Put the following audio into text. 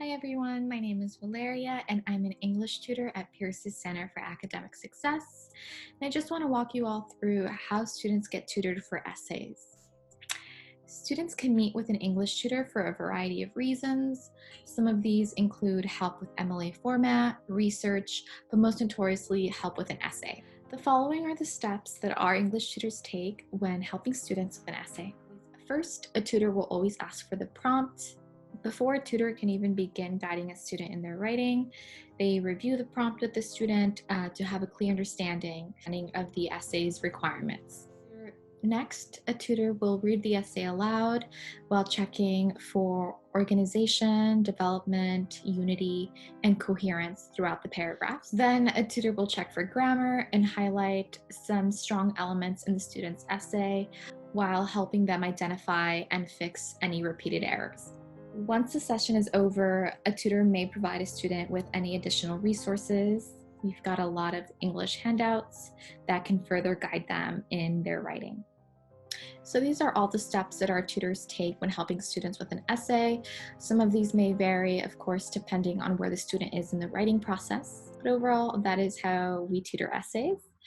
Hi everyone, my name is Valeria and I'm an English tutor at Pierce's Center for Academic Success. And I just want to walk you all through how students get tutored for essays. Students can meet with an English tutor for a variety of reasons. Some of these include help with MLA format, research, but most notoriously help with an essay. The following are the steps that our English tutors take when helping students with an essay. First, a tutor will always ask for the prompt. Before a tutor can even begin guiding a student in their writing, they review the prompt with the student to have a clear understanding of the essay's requirements. Next, a tutor will read the essay aloud while checking for organization, development, unity, and coherence throughout the paragraphs. Then a tutor will check for grammar and highlight some strong elements in the student's essay while helping them identify and fix any repeated errors. Once the session is over, a tutor may provide a student with any additional resources. We've got a lot of English handouts that can further guide them in their writing. So these are all the steps that our tutors take when helping students with an essay. Some of these may vary, of course, depending on where the student is in the writing process. But overall, that is how we tutor essays.